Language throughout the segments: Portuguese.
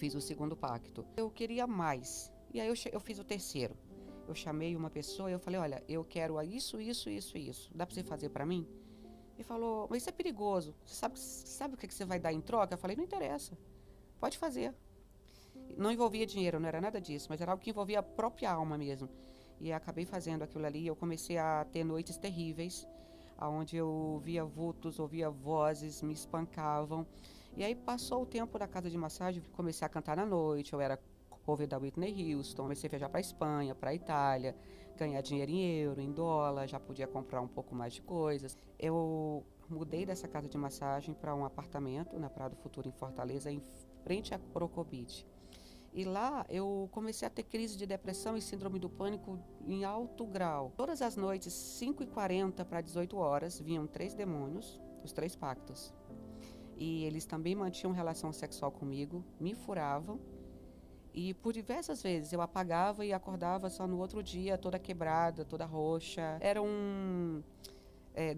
fiz o segundo pacto. Eu queria mais. E aí eu fiz o terceiro. Eu chamei uma pessoa e eu falei, olha, eu quero isso, isso, isso e isso. Dá para você fazer para mim? Ele falou, mas isso é perigoso. Você sabe o que você vai dar em troca? Eu falei, não interessa. Pode fazer. Não envolvia dinheiro, não era nada disso, mas era algo que envolvia a própria alma mesmo. E acabei fazendo aquilo ali. Eu comecei a ter noites terríveis, onde eu via vultos, ouvia vozes, me espancavam. E aí passou o tempo da casa de massagem, comecei a cantar na noite, eu era cover da Whitney Houston, comecei a viajar para a Espanha, para a Itália, ganhar dinheiro em euro, em dólar, já podia comprar um pouco mais de coisas. Eu mudei dessa casa de massagem para um apartamento na Praia do Futuro, em Fortaleza, em frente a Crocobit. E lá eu comecei a ter crise de depressão e síndrome do pânico em alto grau. Todas as noites, 5h40 para 18 horas, vinham 3 demônios, os 3 pactos. E eles também mantinham relação sexual comigo, me furavam. E por diversas vezes eu apagava e acordava só no outro dia, toda quebrada, toda roxa. Eram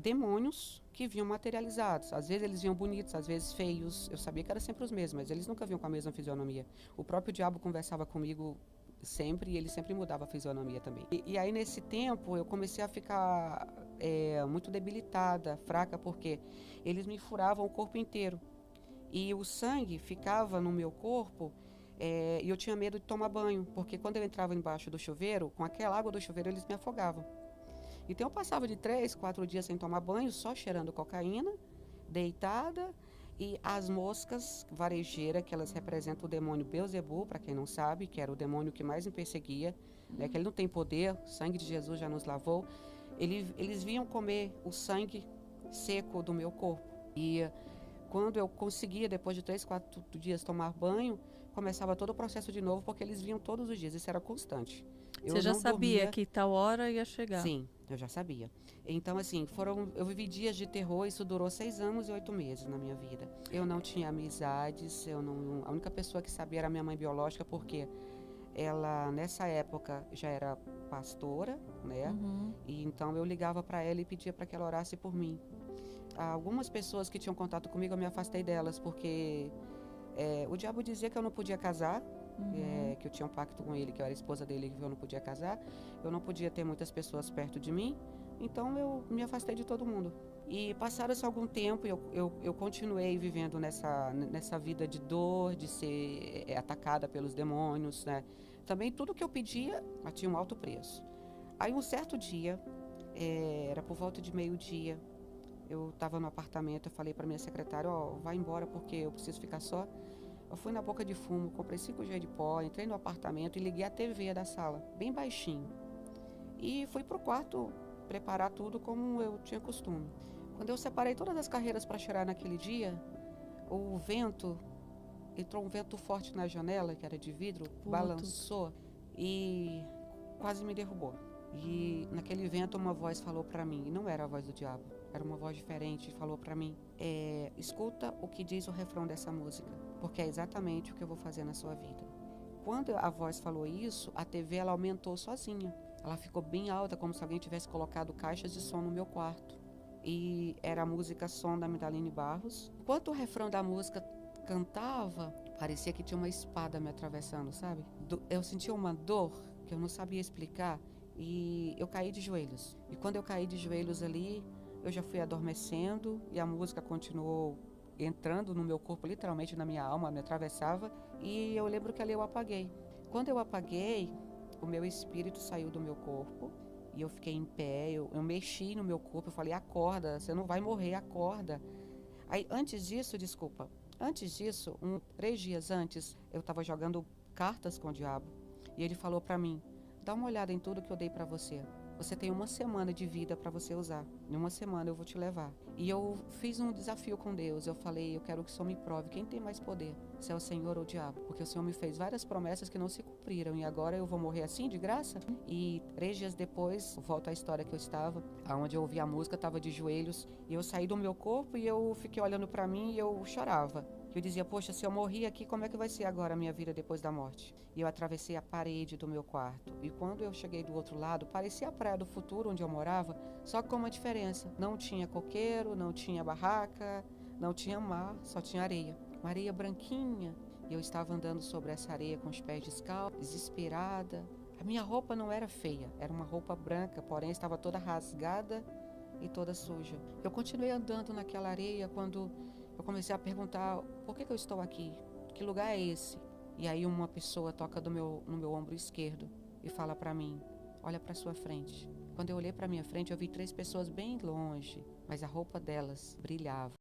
demônios que vinham materializados. Às vezes eles vinham bonitos, às vezes feios. Eu sabia que eram sempre os mesmos, mas eles nunca vinham com a mesma fisionomia. O próprio diabo conversava comigo sempre e ele sempre mudava a fisionomia também. E aí nesse tempo eu comecei a ficar muito debilitada, fraca, porque eles me furavam o corpo inteiro. E o sangue ficava no meu corpo e eu tinha medo de tomar banho, porque quando eu entrava embaixo do chuveiro, com aquela água do chuveiro eles me afogavam. Então eu passava de 3, 4 dias sem tomar banho, só cheirando cocaína, deitada, e as moscas varejeiras, que elas representam o demônio Beelzebub, para quem não sabe, que era o demônio que mais me perseguia, né, que ele não tem poder, o sangue de Jesus já nos lavou. Eles vinham comer o sangue seco do meu corpo. E quando eu conseguia, depois de 3, 4 dias tomar banho, começava todo o processo de novo, porque eles vinham todos os dias, isso era constante. Você já sabia que tal hora ia chegar? Sim, eu já sabia. Então, assim, eu vivi dias de terror, isso durou 6 anos e 8 meses na minha vida. Eu não tinha amizades, a única pessoa que sabia era a minha mãe biológica, porque ela, nessa época, já era pastora, né? E então eu ligava para ela e pedia para que ela orasse por mim. Algumas pessoas que tinham contato comigo, eu me afastei delas, porque o diabo dizia que eu não podia casar, que eu tinha um pacto com ele, que eu era esposa dele, que eu não podia casar, eu não podia ter muitas pessoas perto de mim, então eu me afastei de todo mundo. E passaram-se algum tempo, eu continuei vivendo nessa vida de dor, de ser atacada pelos demônios, né? Também tudo que eu pedia tinha um alto preço. Aí um certo dia, era por volta de meio-dia, eu estava no apartamento, eu falei para minha secretária, vai embora porque eu preciso ficar só. Eu fui na boca de fumo, comprei 5G de pó, entrei no apartamento e liguei a TV da sala, bem baixinho. E fui pro quarto preparar tudo como eu tinha costume. Quando eu separei todas as carreiras para cheirar naquele dia, entrou um vento forte na janela, que era de vidro, balançou e quase me derrubou. E naquele vento uma voz falou para mim, e não era a voz do diabo, era uma voz diferente, falou para mim, escuta o que diz o refrão dessa música, porque é exatamente o que eu vou fazer na sua vida. Quando a voz falou isso, a TV ela aumentou sozinha. Ela ficou bem alta, como se alguém tivesse colocado caixas de som no meu quarto. E era a música Som da Midaline Barros. Enquanto o refrão da música cantava, parecia que tinha uma espada me atravessando, sabe? Eu sentia uma dor que eu não sabia explicar e eu caí de joelhos. E quando eu caí de joelhos ali, eu já fui adormecendo e a música continuou entrando no meu corpo, literalmente na minha alma, me atravessava. E eu lembro que ali eu apaguei. Quando eu apaguei, o meu espírito saiu do meu corpo e eu fiquei em pé, eu mexi no meu corpo, eu falei, acorda, você não vai morrer, acorda. Aí, antes disso, 3 dias antes, eu estava jogando cartas com o diabo. E ele falou para mim, dá uma olhada em tudo que eu dei para você. Você tem 1 semana de vida para você usar. Em 1 semana eu vou te levar. E eu fiz um desafio com Deus. Eu falei, eu quero que o Senhor me prove quem tem mais poder, se é o Senhor ou o diabo. Porque o Senhor me fez várias promessas que não se cumpriram. E agora eu vou morrer assim, de graça? E 3 dias depois, volto à história que eu estava, onde eu ouvi a música, estava de joelhos. E eu saí do meu corpo e eu fiquei olhando para mim e eu chorava. Eu dizia, poxa, se eu morri aqui, como é que vai ser agora a minha vida depois da morte? E eu atravessei a parede do meu quarto. E quando eu cheguei do outro lado, parecia a Praia do Futuro, onde eu morava, só com uma diferença. Não tinha coqueiro, não tinha barraca, não tinha mar, só tinha areia. Uma areia branquinha. E eu estava andando sobre essa areia com os pés descalços, desesperada. A minha roupa não era feia, era uma roupa branca, porém estava toda rasgada e toda suja. Eu continuei andando naquela areia quando eu comecei a perguntar: por que eu estou aqui? Que lugar é esse? E aí uma pessoa toca no meu ombro esquerdo e fala para mim: olha para sua frente. Quando eu olhei para minha frente, eu vi 3 pessoas bem longe, mas a roupa delas brilhava.